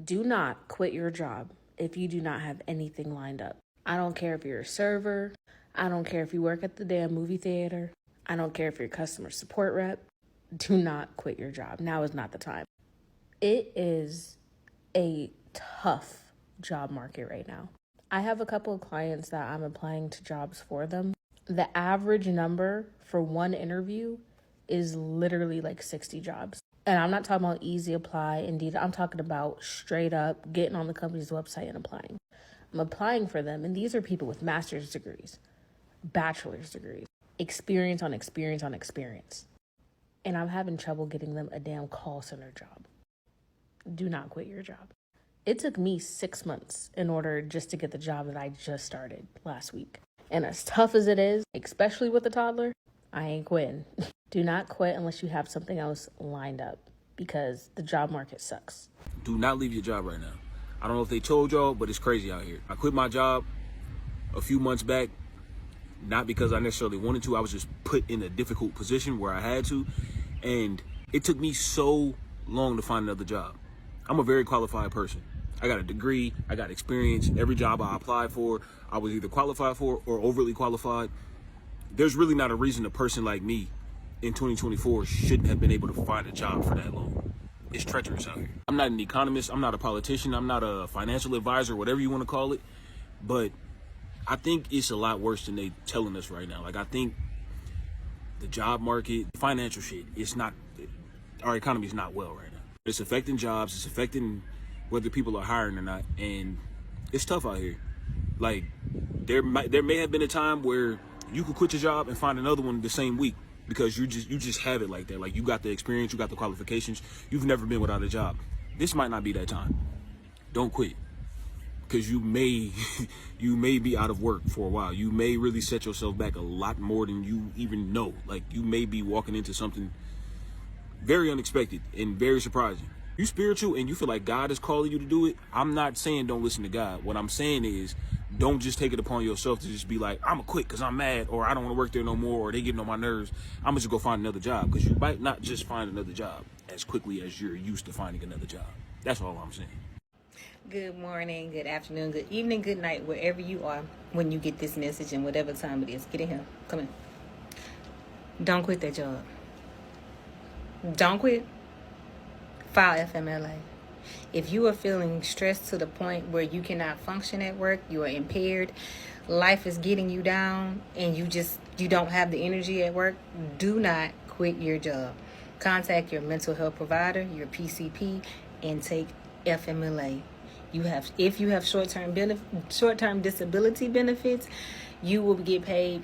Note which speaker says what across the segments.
Speaker 1: Do not quit your job if you do not have anything lined up. I don't care if you're a server. I don't care if you work at the damn movie theater. I don't care if you're a customer support rep. Do not quit your job. Now is not the time. It is a tough job market right now. I have a couple of clients that I'm applying to jobs for them. The average number for one interview is literally like 60 jobs. And I'm not talking about easy apply, Indeed. I'm talking about straight up getting on the company's website and applying. I'm applying for them, and these are people with master's degrees, bachelor's degrees, experience on experience on experience. And I'm having trouble getting them a damn call center job. Do not quit your job. It took me 6 months in order just to get the job that I just started last week. And as tough as it is, especially with a toddler, I ain't quitting. Do not quit unless you have something else lined up, because the job market sucks.
Speaker 2: Do not leave your job right now. I don't know if they told y'all, but it's crazy out here. I quit my job a few months back, not because I necessarily wanted to. I was just put in a difficult position where I had to. And it took me so long to find another job. I'm a very qualified person. I got a degree, I got experience. Every job I applied for, I was either qualified for or overly qualified. There's really not a reason a person like me in 2024 shouldn't have been able to find a job for that long. It's treacherous out here. I'm not an economist, I'm not a politician, I'm not a financial advisor, whatever you want to call it, but I think it's a lot worse than they telling us right now. Like, I think the job market, financial shit, our economy is not well right now. It's affecting jobs, it's affecting whether people are hiring or not, and it's tough out here. Like, there may have been a time where you could quit your job and find another one the same week, because you just have it like that. Like, you got the experience, you got the qualifications, you've never been without a job. This might not be that time. Don't quit, because you may be out of work for a while. You may really set yourself back a lot more than you even know. Like, you may be walking into something very unexpected and very surprising. You spiritual and you feel like God is calling you to do it. I'm not saying don't listen to God. What I'm saying is, don't just take it upon yourself to just be like, I'm gonna quit because I'm mad, or I don't want to work there no more, or they getting on my nerves. I'm gonna just go find another job, because you might not just find another job as quickly as you're used to finding another job. That's all I'm saying.
Speaker 3: Good morning, good afternoon, good evening, good night, wherever you are when you get this message and whatever time it is. Get in here. Come in. Don't quit that job. Don't quit. File FMLA. If you are feeling stressed to the point where you cannot function at work, you are impaired, life is getting you down, and you don't have the energy at work, do not quit your job. Contact your mental health provider, your PCP, and take FMLA. If you have short-term disability benefits, you will get paid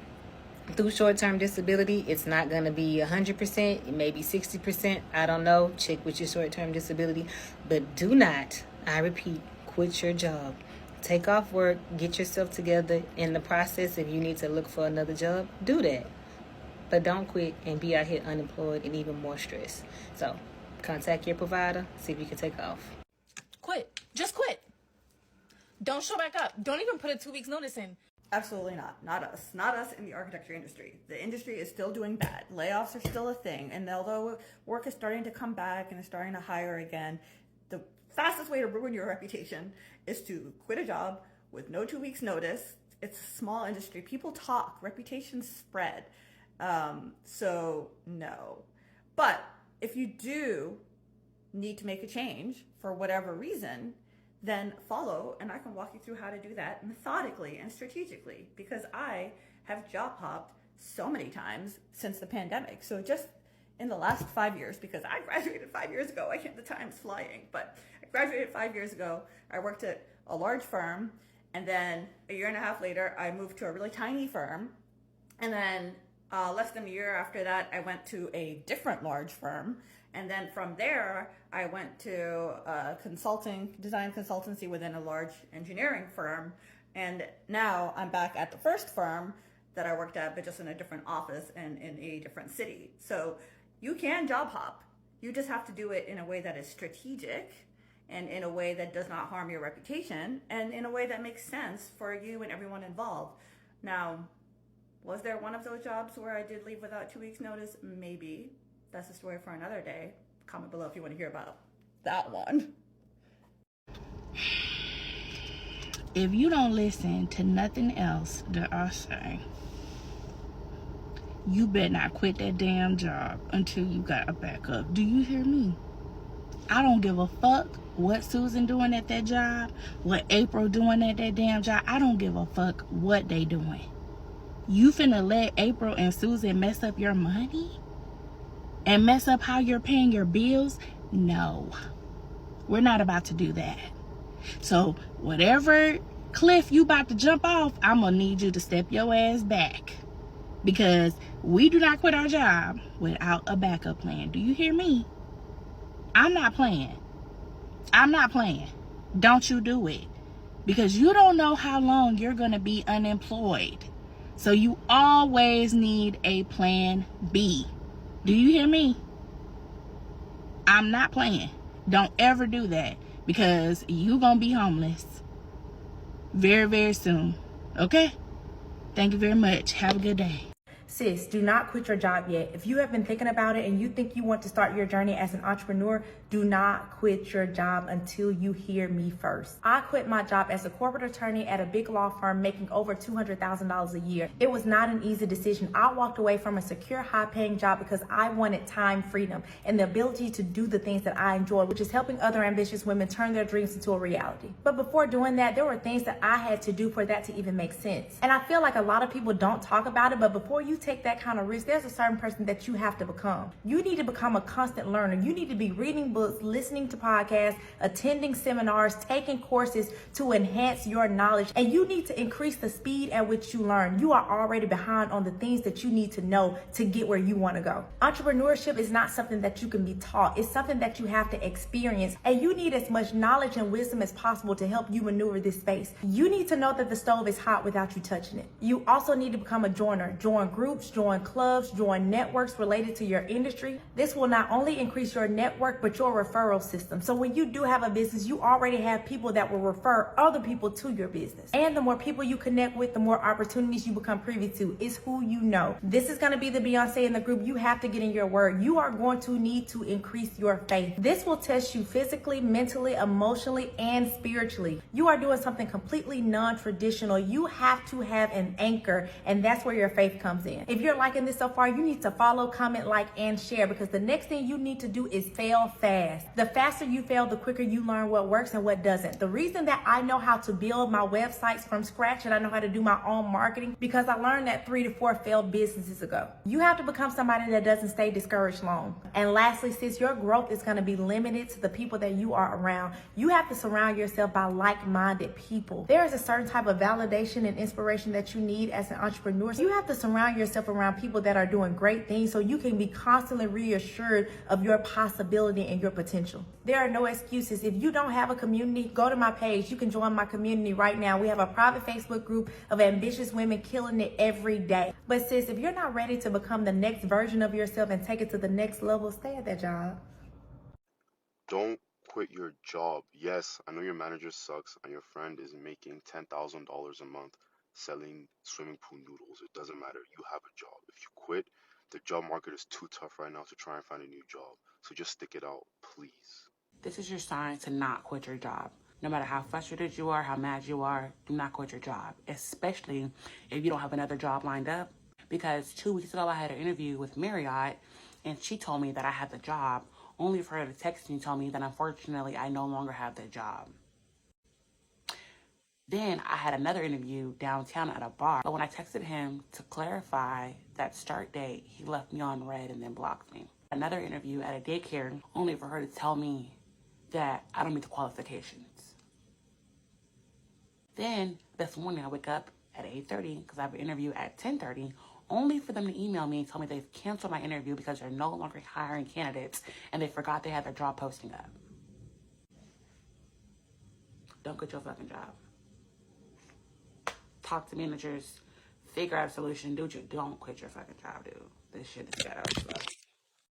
Speaker 3: through short-term disability. It's not going to be 100%. It may be 60%. I don't know. Check with your short-term disability. But do not, I repeat, quit your job. Take off work. Get yourself together. In the process, if you need to look for another job, do that. But don't quit and be out here unemployed and even more stressed. So contact your provider. See if you can take off.
Speaker 4: Quit. Just quit. Don't show back up. Don't even put a 2 weeks notice in.
Speaker 5: Absolutely not. Not us. Not us in the architecture industry. The industry is still doing bad. Layoffs are still a thing. And although work is starting to come back and is starting to hire again, the fastest way to ruin your reputation is to quit a job with no 2 weeks notice. It's a small industry. People talk. Reputations spread. So no. But if you do need to make a change for whatever reason, then follow, and I can walk you through how to do that methodically and strategically, because I have job hopped so many times since the pandemic. So just in the last 5 years, because I graduated 5 years ago, the time's flying, but I graduated 5 years ago. I worked at a large firm, and then a year and a half later, I moved to a really tiny firm, and then less than a year after that, I went to a different large firm. And then from there, I went to a design consultancy within a large engineering firm. And now I'm back at the first firm that I worked at, but just in a different office and in a different city. So you can job hop. You just have to do it in a way that is strategic, and in a way that does not harm your reputation, and in a way that makes sense for you and everyone involved. Now, was there one of those jobs where I did leave without 2 weeks notice? Maybe. That's a story for another day. Comment below if you want to hear about that one.
Speaker 6: if you don't listen to nothing else that I say, you better not quit that damn job until you got a backup. Do you hear me? I don't give a fuck what Susan doing at that job, what April doing at that damn job. I don't give a fuck what they doing. You finna let April and Susan mess up your money? And mess up how you're paying your bills? No. We're not about to do that. So whatever cliff you about to jump off, I'm gonna need you to step your ass back. Because we do not quit our job without a backup plan. Do you hear me? I'm not playing. I'm not playing. Don't you do it. Because you don't know how long you're going to be unemployed. So you always need a plan B. Do you hear me? I'm not playing. Don't ever do that. Because you're going to be homeless very, very soon. Okay? Thank you very much. Have a good day.
Speaker 7: Sis, do not quit your job yet. If you have been thinking about it and you think you want to start your journey as an entrepreneur, do not quit your job until you hear me first. I quit my job as a corporate attorney at a big law firm making over $200,000 a year. It was not an easy decision. I walked away from a secure, high-paying job because I wanted time freedom and the ability to do the things that I enjoy, which is helping other ambitious women turn their dreams into a reality. But before doing that, there were things that I had to do for that to even make sense. And I feel like a lot of people don't talk about it, but before you take that kind of risk, there's a certain person that you have to become. You need to become a constant learner. You need to be reading books, listening to podcasts, attending seminars, taking courses to enhance your knowledge. And you need to increase the speed at which you learn. You are already behind on the things that you need to know to get where you want to go. Entrepreneurship is not something that you can be taught. It's something that you have to experience. And you need as much knowledge and wisdom as possible to help you maneuver this space. You need to know that the stove is hot without you touching it. You also need to become a joiner. Join groups, join clubs, join networks related to your industry. This will not only increase your network, but your referral system. So when you do have a business, you already have people that will refer other people to your business. And the more people you connect with, the more opportunities you become privy to. It's who you know. This is going to be the Beyonce in the group. You have to get in your word. You are going to need to increase your faith. This will test you physically, mentally, emotionally, and spiritually. You are doing something completely non-traditional. You have to have an anchor, and that's where your faith comes in. If you're liking this so far, you need to follow, comment, like, and share, because the next thing you need to do is fail fast. The faster you fail, the quicker you learn what works and what doesn't. The reason that I know how to build my websites from scratch and I know how to do my own marketing, because I learned that 3 to 4 failed businesses ago. You have to become somebody that doesn't stay discouraged long. And lastly, sis, your growth is going to be limited to the people that you are around. You have to surround yourself by like-minded people. There is a certain type of validation and inspiration that you need as an entrepreneur. You have to surround yourself around people that are doing great things so you can be constantly reassured of your possibility and your potential. There are no excuses. If you don't have a community, go to my page. You can join my community right now. We have a private Facebook group of ambitious women killing it every day. But sis, if you're not ready to become the next version of yourself and take it to the next level, stay at that job.
Speaker 8: Don't quit your job. Yes, I know your manager sucks and your friend is making $10,000 a month selling swimming pool noodles. It doesn't matter. You have a job. If you quit, the job market is too tough right now to try and find a new job. So just stick it out, please.
Speaker 9: This is your sign to not quit your job. No matter how frustrated you are, how mad you are, do not quit your job, especially if you don't have another job lined up. Because 2 weeks ago, I had an interview with Marriott, and she told me that I had the job, only for her to text me and tell me that unfortunately I no longer have the job. Then I had another interview downtown at a bar, but when I texted him to clarify that start date, he left me on red and then blocked me. Another interview at a daycare, only for her to tell me that I don't meet the qualifications. Then this morning I wake up at 8:30 because I have an interview at 10:30, only for them to email me and tell me they've canceled my interview because they're no longer hiring candidates and they forgot they had their job posting up. Don't quit your fucking job. Talk to managers, figure out a solution, dude. Don't quit your fucking job, dude. This shit is ghetto.